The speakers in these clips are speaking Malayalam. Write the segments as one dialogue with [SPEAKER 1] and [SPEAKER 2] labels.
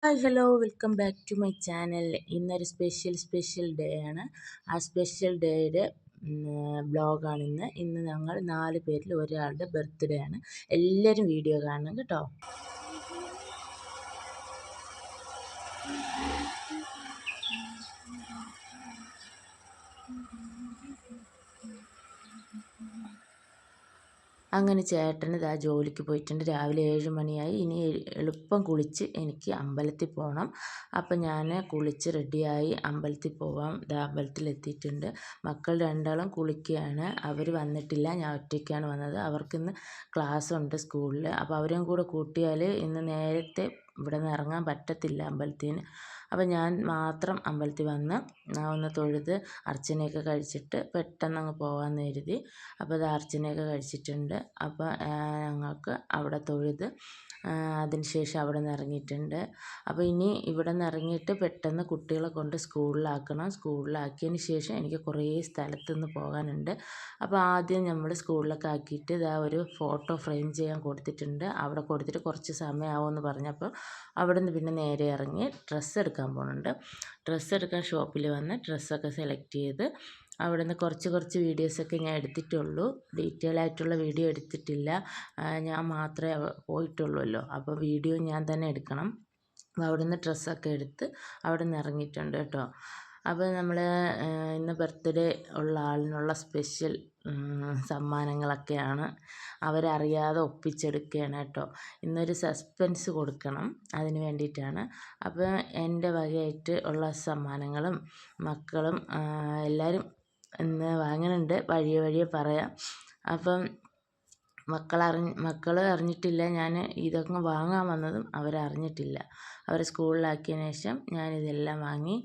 [SPEAKER 1] Hi hello welcome back to my channel. ഇന്നൊരു സ്പെഷ്യൽ ഡേ ആണ്. ആ സ്പെഷ്യൽ ഡേയുടെ ബ്ലോഗാണ് ഇന്ന് ഞങ്ങൾ 4 പേരിൽ ഒരാളുടെ ബർത്ത്ഡേ ആണ്. എല്ലാവരും വീഡിയോ കാണണം കേട്ടോ. അങ്ങനെ ചേട്ടൻ ഇതാ ജോലിക്ക് പോയിട്ടുണ്ട്. രാവിലെ 7 മണിയായി. ഇനി എളുപ്പം കുളിച്ച് എനിക്ക് അമ്പലത്തിൽ പോകണം. അപ്പം ഞാൻ കുളിച്ച് റെഡിയായി അമ്പലത്തിൽ പോവാം. ഇതാ അമ്പലത്തിലെത്തിയിട്ടുണ്ട്. മക്കൾ രണ്ടാളും കുളിക്കുകയാണ്. അവർ വന്നിട്ടില്ല. ഞാൻ ഒറ്റയ്ക്കാണ് വന്നത്. അവർക്കിന്ന് ക്ലാസ്സുണ്ട് സ്കൂളിൽ. അപ്പോൾ അവരെയും കൂടെ കൂട്ടിയാൽ ഇന്ന് നേരത്തെ ഇവിടെ നിന്ന് ഇറങ്ങാൻ പറ്റത്തില്ല അമ്പലത്തിന്. അപ്പം ഞാൻ മാത്രം അമ്പലത്തിൽ വന്ന് ഒന്ന് തൊഴുത് അർച്ചനയൊക്കെ കഴിച്ചിട്ട് പെട്ടെന്നങ്ങ് പോകാമെന്ന് കരുതി. അപ്പോൾ അത് അർച്ചനയൊക്കെ കഴിച്ചിട്ടുണ്ട്. അപ്പോൾ ഞങ്ങൾക്ക് അവിടെ തൊഴുത് അതിന് ശേഷം അവിടെ നിന്ന് ഇറങ്ങിയിട്ടുണ്ട്. അപ്പോൾ ഇനി ഇവിടെ നിന്ന് ഇറങ്ങിയിട്ട് പെട്ടെന്ന് കുട്ടികളെ കൊണ്ട് സ്കൂളിലാക്കണം. സ്കൂളിലാക്കിയതിന് ശേഷം എനിക്ക് കുറേ സ്ഥലത്തുനിന്ന് പോകാനുണ്ട്. അപ്പോൾ ആദ്യം നമ്മൾ സ്കൂളിലൊക്കെ ആക്കിയിട്ട് ഇതാ ഒരു ഫോട്ടോ ഫ്രെയിം ചെയ്യാൻ കൊടുത്തിട്ടുണ്ട്. അവിടെ കൊടുത്തിട്ട് കുറച്ച് സമയമാവുമെന്ന് പറഞ്ഞപ്പോൾ അവിടെ നിന്ന് പിന്നെ നേരെ ഇറങ്ങി ഡ്രസ്സ് എടുക്കാൻ പോകുന്നുണ്ട്. ഡ്രസ്സ് എടുക്കാൻ ഷോപ്പിൽ വന്ന് ഡ്രസ്സൊക്കെ സെലക്ട് ചെയ്ത് അവിടെ നിന്ന് കുറച്ച് വീഡിയോസൊക്കെ ഞാൻ എടുത്തിട്ടുള്ളൂ. ഡീറ്റെയിൽ ആയിട്ടുള്ള വീഡിയോ എടുത്തിട്ടില്ല. ഞാൻ മാത്രമേ പോയിട്ടുള്ളൂല്ലോ. അപ്പോൾ വീഡിയോ ഞാൻ തന്നെ എടുക്കണം. അപ്പോൾ അവിടെ നിന്ന് ഡ്രസ്സൊക്കെ എടുത്ത് അവിടെ നിന്ന് ഇറങ്ങിയിട്ടുണ്ട് കേട്ടോ. അപ്പോൾ നമ്മൾ ഇന്ന് ബർത്ത്ഡേ ഉള്ള ആളിനുള്ള സ്പെഷ്യൽ സമ്മാനങ്ങളൊക്കെയാണ്. അവരറിയാതെ ഒപ്പിച്ചെടുക്കുകയാണ് കേട്ടോ. ഇന്നൊരു സസ്പെൻസ് കൊടുക്കണം, അതിന് വേണ്ടിയിട്ടാണ്. അപ്പോൾ എൻ്റെ വകയായിട്ട് ഉള്ള സമ്മാനങ്ങളും മക്കളും എല്ലാവരും ഇന്ന് വാങ്ങുന്നുണ്ട്. വഴിയെ പറയാം. അപ്പം മക്കൾ അറിഞ്ഞിട്ടില്ല ഞാൻ ഇതൊക്കെ വാങ്ങാൻ വന്നതും അവരറിഞ്ഞിട്ടില്ല. അവരെ സ്കൂളിലാക്കിയതിന് ശേഷം ഞാനിതെല്ലാം വാങ്ങി.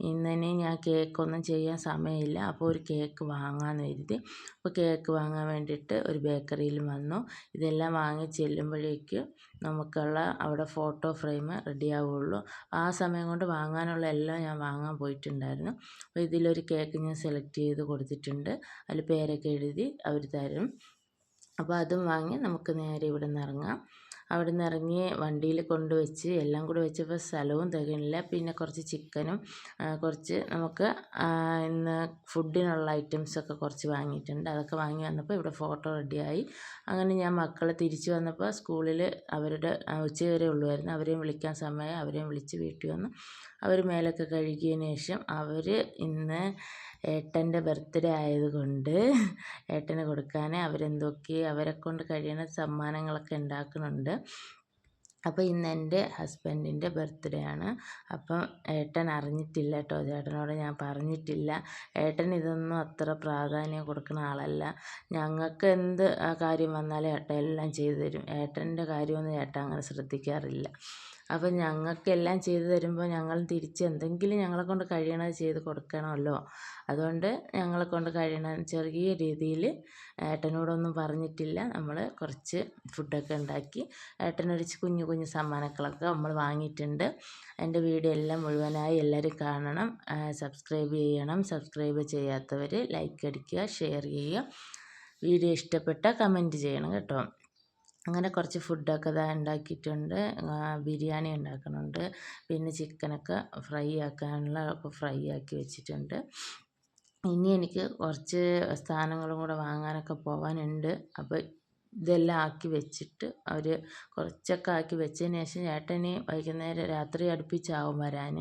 [SPEAKER 1] ഇന്നിനി ഞാൻ കേക്കൊന്നും ചെയ്യാൻ സമയമില്ല. അപ്പോൾ ഒരു കേക്ക് വാങ്ങാമെന്ന് കരുതി. അപ്പോൾ കേക്ക് വാങ്ങാൻ വേണ്ടിയിട്ട് ഒരു ബേക്കറിയിൽ വന്നു. ഇതെല്ലാം വാങ്ങി ചെല്ലുമ്പോഴേക്ക് നമുക്കുള്ള അവിടെ ഫോട്ടോ ഫ്രെയിം റെഡിയാവുള്ളൂ. ആ സമയം കൊണ്ട് വാങ്ങാനുള്ള എല്ലാം ഞാൻ വാങ്ങാൻ പോയിട്ടുണ്ടായിരുന്നു. അപ്പോൾ ഇതിലൊരു കേക്ക് ഞാൻ സെലക്ട് ചെയ്ത് കൊടുത്തിട്ടുണ്ട്. അതിൽ പേരൊക്കെ എഴുതി അവർ തരും. അപ്പോൾ അതും വാങ്ങി നമുക്ക് നേരെ ഇവിടെ നിന്ന് ഇറങ്ങാം. അവിടെ നിന്ന് ഇറങ്ങി വണ്ടിയിൽ കൊണ്ടുവച്ച് എല്ലാം കൂടെ വെച്ചപ്പോൾ സ്ഥലവും തികയണില്ല. പിന്നെ കുറച്ച് ചിക്കനും കുറച്ച് നമുക്ക് ഇന്ന് ഫുഡിനുള്ള ഐറ്റംസൊക്കെ കുറച്ച് വാങ്ങിയിട്ടുണ്ട്. അതൊക്കെ വാങ്ങി വന്നപ്പോൾ ഇവിടെ ഫോട്ടോ റെഡിയായി. അങ്ങനെ ഞാൻ മക്കളെ തിരിച്ചു വന്നപ്പോൾ സ്കൂളിൽ അവരുടെ ഉച്ചവരെ ഉള്ളുമായിരുന്നു. അവരെയും വിളിക്കാൻ സമയമായി. അവരെയും വിളിച്ച് വീട്ടിൽ വന്നു. അവർ മേലൊക്കെ കഴുകിയതിന് ശേഷം അവർ ഇന്ന് ഏട്ടൻ്റെ ബർത്ത്ഡേ ആയതുകൊണ്ട് ഏട്ടന് കൊടുക്കാൻ അവരെക്കൊണ്ട് കഴിയുന്ന സമ്മാനങ്ങളൊക്കെ ഉണ്ടാക്കുന്നുണ്ട്. അപ്പോൾ ഇന്ന് എൻ്റെ ഹസ്ബൻഡിൻ്റെ ബർത്ത്ഡേ ആണ്. അപ്പം ഏട്ടൻ അറിഞ്ഞിട്ടില്ല കേട്ടോ. ചേട്ടനോട് ഞാൻ പറഞ്ഞിട്ടില്ല. ഏട്ടൻ ഇതൊന്നും അത്ര പ്രാധാന്യം കൊടുക്കുന്ന ആളല്ല. ഞങ്ങൾക്ക് എന്ത് കാര്യം വന്നാലും ഏട്ടൻ എല്ലാം ചെയ്തു തരും. ഏട്ടൻ്റെ കാര്യമൊന്നും ഏട്ടൻ അങ്ങനെ ശ്രദ്ധിക്കാറില്ല. അപ്പം ഞങ്ങൾക്കെല്ലാം ചെയ്തു തരുമ്പോൾ ഞങ്ങൾ തിരിച്ച് എന്തെങ്കിലും ഞങ്ങളെക്കൊണ്ട് കഴിയണത് ചെയ്ത് കൊടുക്കണമല്ലോ. അതുകൊണ്ട് ഞങ്ങളെക്കൊണ്ട് കഴിയണ ചെറിയ രീതിയിൽ ഏട്ടനോടൊന്നും പറഞ്ഞിട്ടില്ല. നമ്മൾ കുറച്ച് ഫുഡൊക്കെ ഉണ്ടാക്കി ഏട്ടനൊരു കുഞ്ഞു സമ്മാനങ്ങളൊക്കെ നമ്മൾ വാങ്ങിയിട്ടുണ്ട്. എൻ്റെ വീഡിയോ എല്ലാം മുഴുവനായി എല്ലാവരും കാണണം. സബ്സ്ക്രൈബ് ചെയ്യണം. സബ്സ്ക്രൈബ് ചെയ്യാത്തവർ ലൈക്ക് അടിക്കുക, ഷെയർ ചെയ്യുക. വീഡിയോ ഇഷ്ടപ്പെട്ടാൽ കമൻറ്റ് ചെയ്യണം കേട്ടോ. അങ്ങനെ കുറച്ച് ഫുഡൊക്കെ ഉണ്ടാക്കിയിട്ടുണ്ട്. ബിരിയാണി ഉണ്ടാക്കുന്നുണ്ട്. പിന്നെ ചിക്കനൊക്കെ ഫ്രൈ ആക്കി വെച്ചിട്ടുണ്ട്. ഇനി എനിക്ക് കുറച്ച് സാധനങ്ങളും കൂടെ വാങ്ങാനൊക്കെ പോകാനുണ്ട്. അപ്പോൾ ഇതെല്ലാം ആക്കി വെച്ചിട്ട് അവർ കുറച്ചൊക്കെ ആക്കി വെച്ചതിന് ശേഷം ചേട്ടന് വൈകുന്നേരം രാത്രി അടുപ്പിച്ചാവും വരാൻ.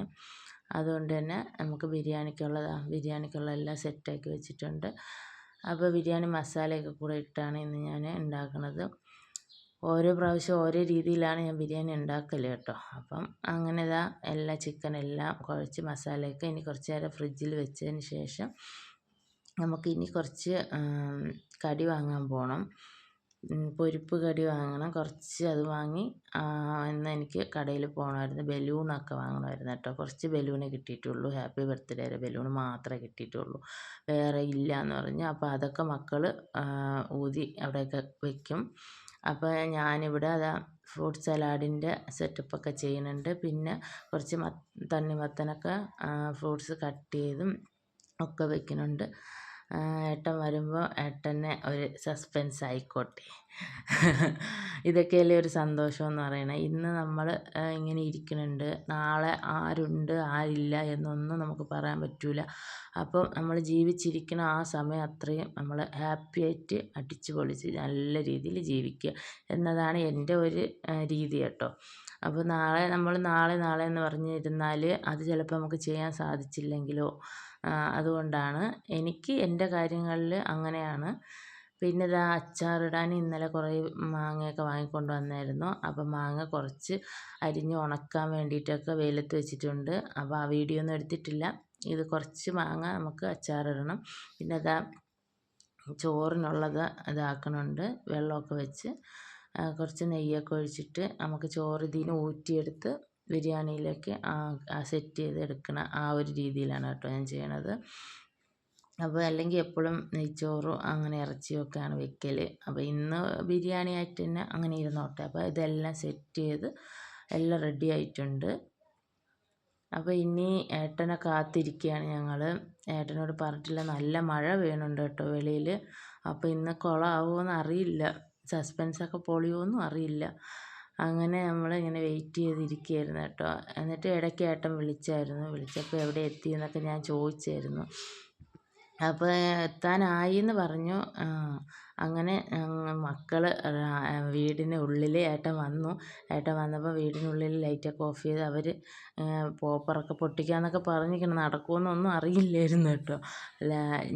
[SPEAKER 1] അതുകൊണ്ട് തന്നെ നമുക്ക് ബിരിയാണിക്കുള്ള എല്ലാം സെറ്റാക്കി വെച്ചിട്ടുണ്ട്. അപ്പോൾ ബിരിയാണി മസാലയൊക്കെ കൂടെ ഇട്ടാണ് ഇന്ന് ഞാൻ ഉണ്ടാക്കുന്നത്. ഓരോ പ്രാവശ്യം ഓരോ രീതിയിലാണ് ഞാൻ ബിരിയാണി ഉണ്ടാക്കൽ കേട്ടോ. അപ്പം അങ്ങനെ ചിക്കനെല്ലാം കുഴച്ച് മസാലയൊക്കെ ഇനി കുറച്ച് നേരം ഫ്രിഡ്ജിൽ വെച്ചതിന് ശേഷം നമുക്ക് ഇനി കുറച്ച് കടി വാങ്ങാൻ പോകണം. പൊരിപ്പ് കടി വാങ്ങണം. കുറച്ച് അത് വാങ്ങി ഇന്ന് എനിക്ക് കടയിൽ പോകണമായിരുന്നു. ബലൂണൊക്കെ വാങ്ങണമായിരുന്നു കേട്ടോ. കുറച്ച് ബലൂണേ കിട്ടിയിട്ടുള്ളൂ. ഹാപ്പി ബർത്ത്ഡേയുടെ ബലൂൺ മാത്രമേ കിട്ടിയിട്ടുള്ളൂ. വേറെ ഇല്ല എന്ന് പറഞ്ഞു. അപ്പോൾ അതൊക്കെ മക്കൾ ഊതി അവിടെയൊക്കെ വയ്ക്കും. അപ്പോൾ ഞാനിവിടെ ഫ്രൂട്ട് സലാഡിൻ്റെ സെറ്റപ്പൊക്കെ ചെയ്യുന്നുണ്ട്. പിന്നെ കുറച്ച് തണ്ണിമത്തനൊക്കെ ഫ്രൂട്ട്സ് കട്ട് ചെയ്തും ഒക്കെ വയ്ക്കുന്നുണ്ട്. ഏട്ടൻ വരുമ്പോൾ ഏട്ടനെ ഒരു സസ്പെൻസ് ആയിക്കോട്ടെ. ഇതൊക്കെയല്ലേ ഒരു സന്തോഷം എന്ന് പറയണത്. ഇന്ന് നമ്മൾ ഇങ്ങനെ ഇരിക്കുന്നുണ്ട്, നാളെ ആരുണ്ട് ആരില്ല എന്നൊന്നും നമുക്ക് പറയാൻ പറ്റില്ല. അപ്പം നമ്മൾ ജീവിച്ചിരിക്കുന്ന ആ സമയം അത്രയും നമ്മൾ ഹാപ്പി ആയിട്ട് അടിച്ചു പൊളിച്ച് നല്ല രീതിയിൽ ജീവിക്കുക എന്നതാണ് എൻ്റെ ഒരു രീതി കേട്ടോ. അപ്പോൾ നാളെ എന്ന് പറഞ്ഞിരുന്നാൽ അത് ചിലപ്പോൾ നമുക്ക് ചെയ്യാൻ സാധിച്ചില്ലെങ്കിലോ, അതുകൊണ്ടാണ് എനിക്ക് എൻ്റെ കാര്യങ്ങളിൽ അങ്ങനെയാണ്. പിന്നെ ഇതാ അച്ചാറിടാൻ ഇന്നലെ കുറേ മാങ്ങയൊക്കെ വാങ്ങിക്കൊണ്ട് വന്നായിരുന്നു. അപ്പോൾ മാങ്ങ കുറച്ച് അരിഞ്ഞ് ഉണക്കാൻ വേണ്ടിയിട്ടൊക്കെ വെയിലത്ത് വെച്ചിട്ടുണ്ട്. അപ്പോൾ ആ വീഡിയോ ഒന്നും എടുത്തിട്ടില്ല. ഇത് കുറച്ച് മാങ്ങ നമുക്ക് അച്ചാറിടണം. പിന്നെ അതാ ചോറിനുള്ളത് ഇതാക്കണുണ്ട്. വെള്ളമൊക്കെ വെച്ച് കുറച്ച് നെയ്യൊക്കെ ഒഴിച്ചിട്ട് നമുക്ക് ചോറ് ഇതിന് ഊറ്റിയെടുത്ത് ബിരിയാണിയിലേക്ക് സെറ്റ് ചെയ്ത് എടുക്കണ ആ ഒരു രീതിയിലാണ് കേട്ടോ ഞാൻ ചെയ്യണത്. അപ്പോൾ അല്ലെങ്കിൽ എപ്പോഴും നെയ്ച്ചോറും അങ്ങനെ ഇറച്ചിയൊക്കെയാണ് വെക്കൽ. അപ്പോൾ ഇന്ന് ബിരിയാണി ആയിട്ട് തന്നെ അങ്ങനെ ഇരുന്നോട്ടെ. അപ്പോൾ ഇതെല്ലാം സെറ്റ് ചെയ്ത് എല്ലാം റെഡി ആയിട്ടുണ്ട്. അപ്പോൾ ഇനി ഏട്ടനെ കാത്തിരിക്കുകയാണ് ഞങ്ങൾ. ഏട്ടനോട് പറഞ്ഞിട്ടില്ല, നല്ല മഴ വീണുണ്ട് കേട്ടോ വെളിയിൽ. അപ്പോൾ ഇന്ന് കുളമാവുമോയെന്ന് അറിയില്ല, സസ്പെൻസൊക്കെ പൊളിയുമോയെന്നും അറിയില്ല. അങ്ങനെ നമ്മളിങ്ങനെ വെയിറ്റ് ചെയ്തിരിക്കുകയായിരുന്നു കേട്ടോ. എന്നിട്ട് ഇടയ്ക്ക് ഏട്ടൻ വിളിച്ചപ്പോൾ എവിടെ എത്തി എന്നൊക്കെ ഞാൻ ചോദിച്ചായിരുന്നു. അപ്പോൾ എത്താനായി എന്ന് പറഞ്ഞു. അങ്ങനെ മക്കൾ വീടിന് ഉള്ളിൽ ഏട്ടൻ വന്നപ്പോൾ വീടിനുള്ളിൽ ലൈറ്റൊക്കെ ഓഫ് ചെയ്ത് അവർ പോപ്പറൊക്കെ പൊട്ടിക്കാന്നൊക്കെ പറഞ്ഞിരിക്കണം. നടക്കുമെന്നൊന്നും അറിയില്ലായിരുന്നു കേട്ടോ.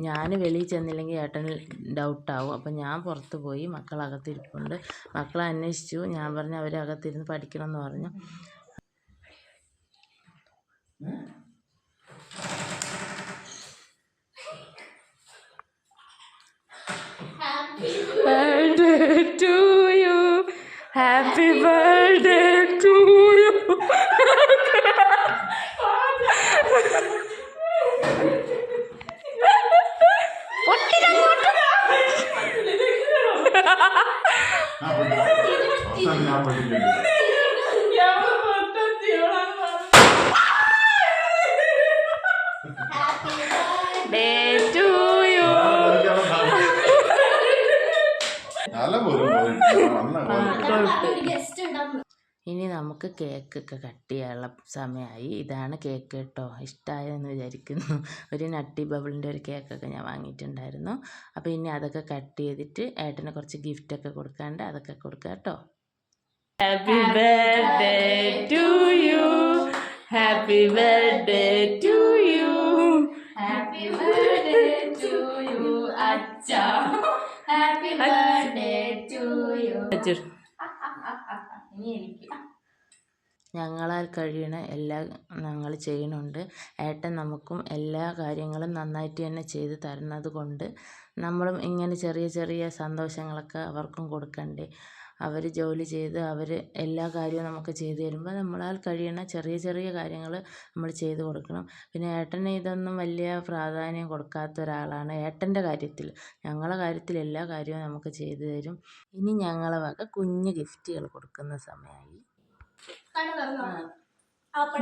[SPEAKER 1] ഞാൻ വെളിയിൽ ചെന്നില്ലെങ്കിൽ ഏട്ടന് ഡൗട്ടാവും. അപ്പം ഞാൻ പുറത്ത് പോയി, മക്കളകത്തിരിപ്പുണ്ട്. മക്കളെ അന്വേഷിച്ചു. ഞാൻ പറഞ്ഞു അവരകത്തിരുന്ന് പഠിക്കണമെന്ന് പറഞ്ഞു. Birthday to you, happy birthday to you. Day to you. ഇനി നമുക്ക് കേക്കൊക്കെ കട്ട് ചെയ്യാനുള്ള സമയമായി. ഇതാണ് കേക്ക് കേട്ടോ. ഇഷ്ടമായെന്ന് വിചാരിക്കുന്നു. ഒരു നട്ടി ബബിളിൻ്റെ ഒരു കേക്കൊക്കെ ഞാൻ വാങ്ങിയിട്ടുണ്ടായിരുന്നു. അപ്പോൾ ഇനി അതൊക്കെ കട്ട് ചെയ്തിട്ട് ഏട്ടന് കുറച്ച് ഗിഫ്റ്റൊക്കെ കൊടുക്കാണ്ട് അതൊക്കെ കൊടുക്കാം കേട്ടോ. Happy birthday to you, happy birthday to you, happy birthday to you അച്ഛാ, ഹാപ്പി ബർത്ത്ഡേ ടു യു. ഞങ്ങളാൽ കഴിയണ എല്ലാം ഞങ്ങൾ ചെയ്യുന്നുണ്ട്. ഏട്ടൻ നമുക്കും എല്ലാ കാര്യങ്ങളും നന്നായിട്ട് തന്നെ ചെയ്ത് തരുന്നത് കൊണ്ട് നമ്മളും ഇങ്ങനെ ചെറിയ ചെറിയ സന്തോഷങ്ങളൊക്കെ അവർക്കും കൊടുക്കണ്ടേ. അവർ ജോലി ചെയ്ത് അവർ എല്ലാ കാര്യവും നമുക്ക് ചെയ്തു തരുമ്പോൾ നമ്മളാൽ കഴിയണ ചെറിയ ചെറിയ കാര്യങ്ങൾ നമ്മൾ ചെയ്ത് കൊടുക്കണം. പിന്നെ ഏട്ടന് ഇതൊന്നും വലിയ പ്രാധാന്യം കൊടുക്കാത്ത ഒരാളാണ് ഏട്ടൻ്റെ കാര്യത്തിൽ. ഞങ്ങളുടെ കാര്യത്തിൽ എല്ലാ കാര്യവും നമുക്ക് ചെയ്തു തരും. ഇനി ഞങ്ങളെ വക കുഞ്ഞ് ഗിഫ്റ്റുകൾ കൊടുക്കുന്ന സമയമായി. Happy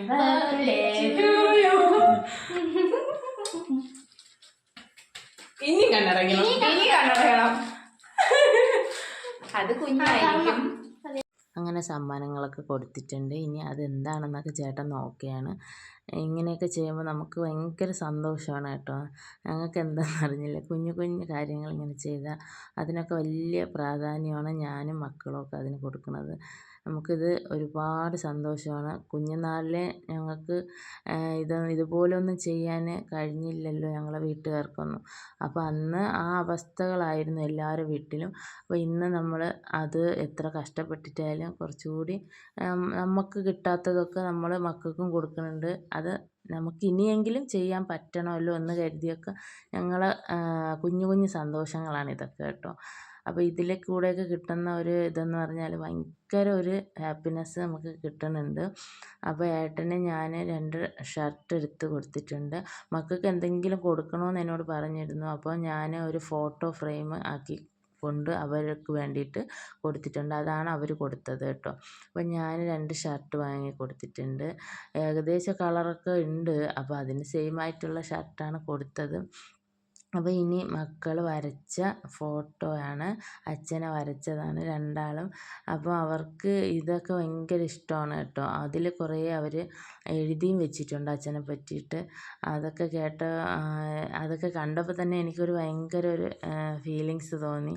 [SPEAKER 1] birthday to you. ഇനി കണ്ണടക്കണം. അത് കുഞ്ഞായിരിക്കും. അങ്ങനെ സമ്മാനങ്ങളൊക്കെ കൊടുത്തിട്ടുണ്ട്. ഇനി അതെന്താണെന്നൊക്കെ ചേട്ടൻ നോക്കുകയാണ്. ഇങ്ങനെയൊക്കെ ചെയ്യുമ്പോൾ നമുക്ക് ഭയങ്കര സന്തോഷമാണ് കേട്ടോ. ഞങ്ങൾക്ക് എന്താണെന്ന് അറിഞ്ഞില്ല, കുഞ്ഞു കുഞ്ഞു കാര്യങ്ങൾ ഇങ്ങനെ ചെയ്താൽ അതിനൊക്കെ വലിയ പ്രാധാന്യമാണ് ഞാനും മക്കളുമൊക്കെ അതിന് കൊടുക്കുന്നത്. നമുക്കിത് ഒരുപാട് സന്തോഷമാണ്. കുഞ്ഞുനാളിലെ ഞങ്ങൾക്ക് ഇതുപോലൊന്നും ചെയ്യാൻ കഴിഞ്ഞില്ലല്ലോ ഞങ്ങളെ വീട്ടുകാർക്കൊന്നും. അപ്പോൾ അന്ന് ആ അവസ്ഥകളായിരുന്നു എല്ലാവരുടെ വീട്ടിലും. അപ്പോൾ ഇന്ന് നമ്മൾ അത് എത്ര കഷ്ടപ്പെട്ടിട്ടായാലും കുറച്ചുകൂടി നമുക്ക് കിട്ടാത്തതൊക്കെ നമ്മൾ മക്കൾക്കും കൊടുക്കുന്നുണ്ട്. അത് നമുക്ക് ഇനിയെങ്കിലും ചെയ്യാൻ പറ്റണമല്ലോ എന്ന് കരുതിയൊക്കെ ഞങ്ങൾ കുഞ്ഞു കുഞ്ഞു സന്തോഷങ്ങളാണ് ഇതൊക്കെ കേട്ടോ. അപ്പോൾ ഇതിലെ കൂടെയൊക്കെ കിട്ടുന്ന ഒരു ഇതെന്ന് പറഞ്ഞാൽ ഭയങ്കര ഒരു ഹാപ്പിനെസ് നമുക്ക് കിട്ടുന്നുണ്ട്. അപ്പോൾ ഏട്ടന് ഞാൻ 2 ഷർട്ട് എടുത്ത് കൊടുത്തിട്ടുണ്ട്. മക്കൾക്ക് എന്തെങ്കിലും കൊടുക്കണമെന്ന് എന്നോട് പറഞ്ഞിരുന്നു. അപ്പോൾ ഞാൻ ഒരു ഫോട്ടോ ഫ്രെയിം ആക്കി കൊണ്ട് അവർക്ക് വേണ്ടിയിട്ട് കൊടുത്തിട്ടുണ്ട്. അതാണ് അവർ കൊടുത്തത് കേട്ടോ. അപ്പോൾ ഞാൻ 2 ഷർട്ട് വാങ്ങി കൊടുത്തിട്ടുണ്ട്. ഏകദേശം കളറൊക്കെ ഉണ്ട്. അപ്പോൾ അതിന് സെയിം ആയിട്ടുള്ള ഷർട്ടാണ് കൊടുത്തത്. അപ്പോൾ ഇനി മക്കൾ വരച്ച ഫോട്ടോയാണ്, അച്ഛനെ വരച്ചതാണ് രണ്ടാളും. അപ്പോൾ അവർക്ക് ഇതൊക്കെ ഭയങ്കര ഇഷ്ടമാണ് കേട്ടോ. അതിൽ കുറേ അവർ എഴുതിയും വെച്ചിട്ടുണ്ട് അച്ഛനെ പറ്റിയിട്ട്. അതൊക്കെ കണ്ടപ്പോൾ തന്നെ എനിക്കൊരു ഭയങ്കര ഒരു ഫീലിങ്സ് തോന്നി.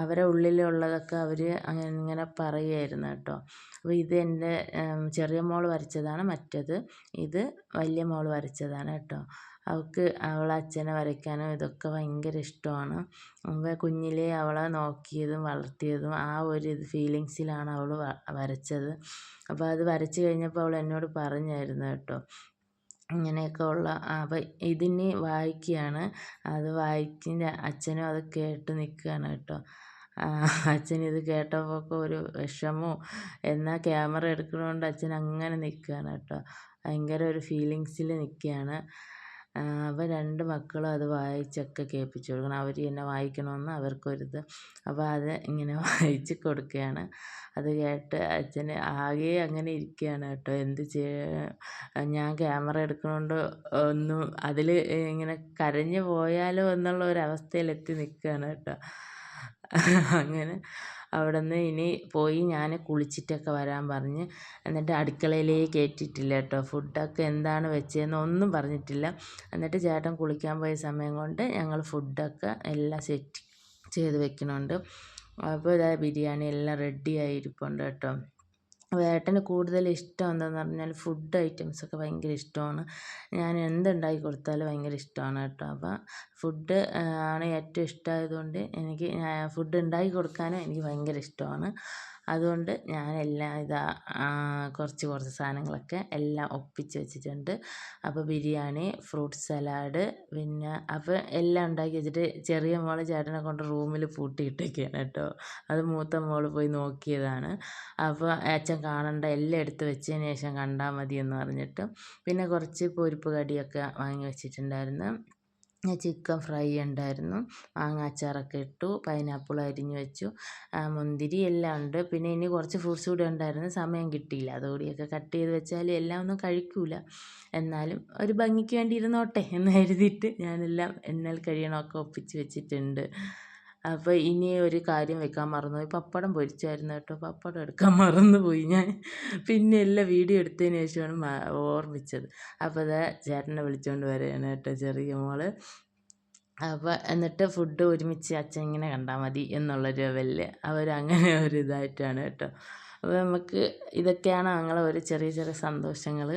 [SPEAKER 1] അവരെ ഉള്ളിലുള്ളതൊക്കെ അവർ ഇങ്ങനെ പറയുമായിരുന്നു കേട്ടോ. അപ്പോൾ ഇത് എൻ്റെ ചെറിയ മോൾ വരച്ചതാണ്, മറ്റത് ഇത് വലിയ മോൾ വരച്ചതാണ് കേട്ടോ. അവളെ അച്ഛനെ വരയ്ക്കാനും ഇതൊക്കെ ഭയങ്കര ഇഷ്ടമാണ്. അപ്പോൾ കുഞ്ഞിലേ അവളെ നോക്കിയതും വളർത്തിയതും ആ ഒരു ഫീലിങ്സിലാണ് അവൾ വരച്ചത്. അപ്പോൾ അത് വരച്ച് കഴിഞ്ഞപ്പോൾ അവൾ എന്നോട് പറഞ്ഞായിരുന്നു കേട്ടോ, ഇങ്ങനെയൊക്കെ ഉള്ള. അപ്പം ഇതിനി വായിക്കുകയാണ്. അത് വായിക്കുന്ന അച്ഛനും അത് കേട്ട് നിൽക്കുകയാണ് കേട്ടോ. അച്ഛനിത് കേട്ടപ്പോൾ ഒരു വിഷമവും, എന്നാൽ ക്യാമറ എടുക്കുന്നതുകൊണ്ട് അച്ഛൻ അങ്ങനെ നിൽക്കുകയാണ് കേട്ടോ. ഭയങ്കര ഒരു ഫീലിങ്സിൽ നിൽക്കുകയാണ്. അപ്പോൾ 2 മക്കളും അത് വായിച്ചൊക്കെ കേൾപ്പിച്ചു കൊടുക്കണം. അവർ തന്നെ വായിക്കണമെന്ന് അവർക്കൊരിത്. അപ്പോൾ അത് ഇങ്ങനെ വായിച്ച് കൊടുക്കുകയാണ്. അത് കേട്ട് അച്ഛന് ആകെ അങ്ങനെ ഇരിക്കുകയാണ് കേട്ടോ. ഞാൻ ക്യാമറ എടുക്കുന്നതുകൊണ്ട് ഒന്നും അതിൽ ഇങ്ങനെ കരഞ്ഞു പോയാലോ എന്നുള്ള ഒരവസ്ഥയിലെത്തി നിൽക്കുകയാണ് കേട്ടോ. അങ്ങനെ അവിടുന്ന് ഇനി പോയി ഞാൻ കുളിച്ചിട്ടൊക്കെ വരാൻ പറഞ്ഞ്, എന്നിട്ട് അടുക്കളയിലേക്ക് കയറ്റിയിട്ടില്ല കേട്ടോ. ഫുഡൊക്കെ എന്താണ് വെച്ചതെന്ന് ഒന്നും പറഞ്ഞിട്ടില്ല. എന്നിട്ട് ചേട്ടൻ കുളിക്കാൻ പോയ സമയം കൊണ്ട് ഞങ്ങൾ ഫുഡൊക്കെ എല്ലാം സെറ്റ് ചെയ്ത് വെക്കുന്നുണ്ട്. അപ്പോൾ ഇതാ ബിരിയാണി എല്ലാം റെഡി ആയിരിപ്പുണ്ട് കേട്ടോ. ഏട്ടന് കൂടുതൽ ഇഷ്ടം എന്താണെന്ന് പറഞ്ഞാൽ ഫുഡ് ഐറ്റംസൊക്കെ ഭയങ്കര ഇഷ്ടമാണ്. ഞാൻ എന്തുണ്ടാക്കി കൊടുത്താലും ഭയങ്കര ഇഷ്ടമാണ് കേട്ടോ. അപ്പോൾ ഫുഡ് ആണ് ഏറ്റവും ഇഷ്ടമായതുകൊണ്ട് എനിക്ക് ഫുഡ് ഉണ്ടാക്കി കൊടുക്കാനും എനിക്ക് ഭയങ്കര ഇഷ്ടമാണ്. അതുകൊണ്ട് ഞാനെല്ലാം കുറച്ച് സാധനങ്ങളൊക്കെ എല്ലാം ഒപ്പിച്ച് വെച്ചിട്ടുണ്ട്. അപ്പോൾ ബിരിയാണി, ഫ്രൂട്ട് സലാഡ്, പിന്നെ അപ്പോൾ എല്ലാം ഉണ്ടാക്കി വെച്ചിട്ട് ചെറിയ മോൾ ചേട്ടനെ കൊണ്ട് റൂമിൽ പൂട്ടിയിട്ടൊക്കെയാണ് കേട്ടോ. അത് മൂത്ത മോൾ പോയി നോക്കിയതാണ്. അപ്പോൾ അച്ഛൻ കാണണ്ട, എല്ലാം എടുത്ത് വെച്ചതിന് ശേഷം കണ്ടാൽ മതി എന്ന് പറഞ്ഞിട്ട് പിന്നെ കുറച്ച് പൊരിപ്പ് കടിയൊക്കെ വാങ്ങി വെച്ചിട്ടുണ്ടായിരുന്നു. ചിക്കൻ ഫ്രൈ ഉണ്ടായിരുന്നു, മാങ്ങ അച്ചാറൊക്കെ ഇട്ടു, പൈനാപ്പിൾ അരിഞ്ഞു വെച്ചു, മുന്തിരി എല്ലാം ഉണ്ട്. പിന്നെ ഇനി കുറച്ച് ഫ്രൂട്ട്സ് കൂടെ ഉണ്ടായിരുന്നു, സമയം കിട്ടിയില്ല. അതുകൂടിയൊക്കെ കട്ട് ചെയ്ത് വെച്ചാൽ എല്ലാം ഒന്നും കഴിക്കൂല. എന്നാലും ഒരു ഭംഗിക്ക് വേണ്ടി ഇരുന്നോട്ടെ എന്ന് കരുതിയിട്ട് ഞാനെല്ലാം എണ്ണയിൽ കഴിയണമൊക്കെ ഒപ്പിച്ച് വെച്ചിട്ടുണ്ട്. അപ്പോൾ ഇനി ഒരു കാര്യം വെക്കാൻ മറന്നുപോയി. പപ്പടം പൊരിച്ചായിരുന്നു കേട്ടോ. പപ്പടം എടുക്കാൻ മറന്നുപോയി ഞാൻ. പിന്നെ എല്ലാം വീഡിയോ എടുത്തതിന് ശേഷമാണ് ഓർമ്മിച്ചത്. അപ്പോൾ അതാ ചേട്ടനെ വിളിച്ചുകൊണ്ട് വരികയാണ് കേട്ടോ ചെറിയ മോൾ. അപ്പോൾ എന്നിട്ട് ഫുഡ് ഒരുമിച്ച് അച്ഛൻ ഇങ്ങനെ കണ്ടാൽ മതി എന്നുള്ളൊരു ലെവലിൽ അവരങ്ങനെ ഒരു ഇതായിട്ടാണ് കേട്ടോ. അപ്പോൾ നമുക്ക് ഇതൊക്കെയാണ് ഞങ്ങളെ ഒരു ചെറിയ ചെറിയ സന്തോഷങ്ങൾ.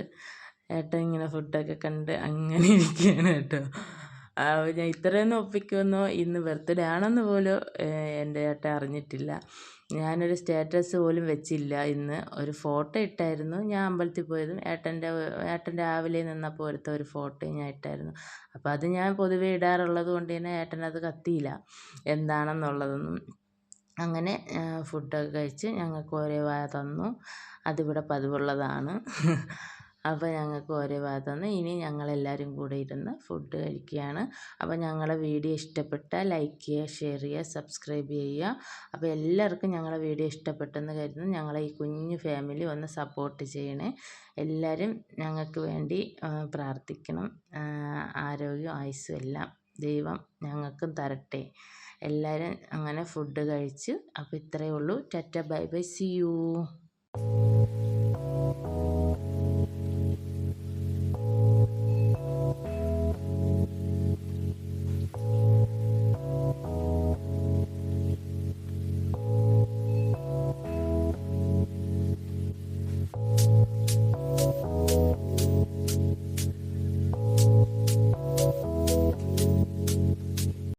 [SPEAKER 1] ഏട്ടൻ ഇങ്ങനെ ഫുഡൊക്കെ കണ്ട് അങ്ങനെ ഇരിക്കുകയാണ് കേട്ടോ. ഞാൻ ഇത്രയൊന്നും ഒപ്പിക്കുമെന്നോ ഇന്ന് ബർത്ത്ഡേ ആണെന്ന് പോലും എൻ്റെ ഏട്ടൻ അറിഞ്ഞിട്ടില്ല. ഞാനൊരു സ്റ്റാറ്റസ് പോലും വെച്ചില്ല ഇന്ന്. ഒരു ഫോട്ടോ ഇട്ടായിരുന്നു ഞാൻ അമ്പലത്തിൽ പോയതും. ഏട്ടൻ രാവിലെ നിന്നപ്പോൾ എടുത്ത ഒരു ഫോട്ടോയും ഞാൻ ഇട്ടായിരുന്നു. അപ്പോൾ അത് ഞാൻ പൊതുവേ ഇടാറുള്ളത് കൊണ്ട് തന്നെ ഏട്ടനത് കത്തിയില്ല എന്താണെന്നുള്ളതൊന്നും. അങ്ങനെ ഫുഡൊക്കെ കഴിച്ച് ഞങ്ങൾക്ക് ഓരോ വായ തന്നു. അതിവിടെ പതിവുള്ളതാണ്. അപ്പോൾ ഞങ്ങൾക്ക് ഓരോ വായ തന്നു. ഇനി ഞങ്ങളെല്ലാവരും കൂടെ ഇരുന്ന് ഫുഡ് കഴിക്കുകയാണ്. അപ്പോൾ ഞങ്ങളെ വീഡിയോ ഇഷ്ടപ്പെട്ടാൽ ലൈക്ക് ചെയ്യുക, ഷെയർ ചെയ്യുക, സബ്സ്ക്രൈബ് ചെയ്യുക. അപ്പോൾ എല്ലാവർക്കും ഞങ്ങളെ വീഡിയോ ഇഷ്ടപ്പെട്ടെന്ന് കരുതുന്നു. ഞങ്ങളെ ഈ കുഞ്ഞു ഫാമിലി ഒന്ന് സപ്പോർട്ട് ചെയ്യണേ. എല്ലാവരും ഞങ്ങൾക്ക് വേണ്ടി പ്രാർത്ഥിക്കണം. ആരോഗ്യവും ആയുസ്സും എല്ലാം ദൈവം ഞങ്ങൾക്കും തരട്ടെ. എല്ലാവരും അങ്ങനെ ഫുഡ് കഴിച്ച്. അപ്പോൾ ഇത്രയേ ഉള്ളൂ. Tata bye bye, see U.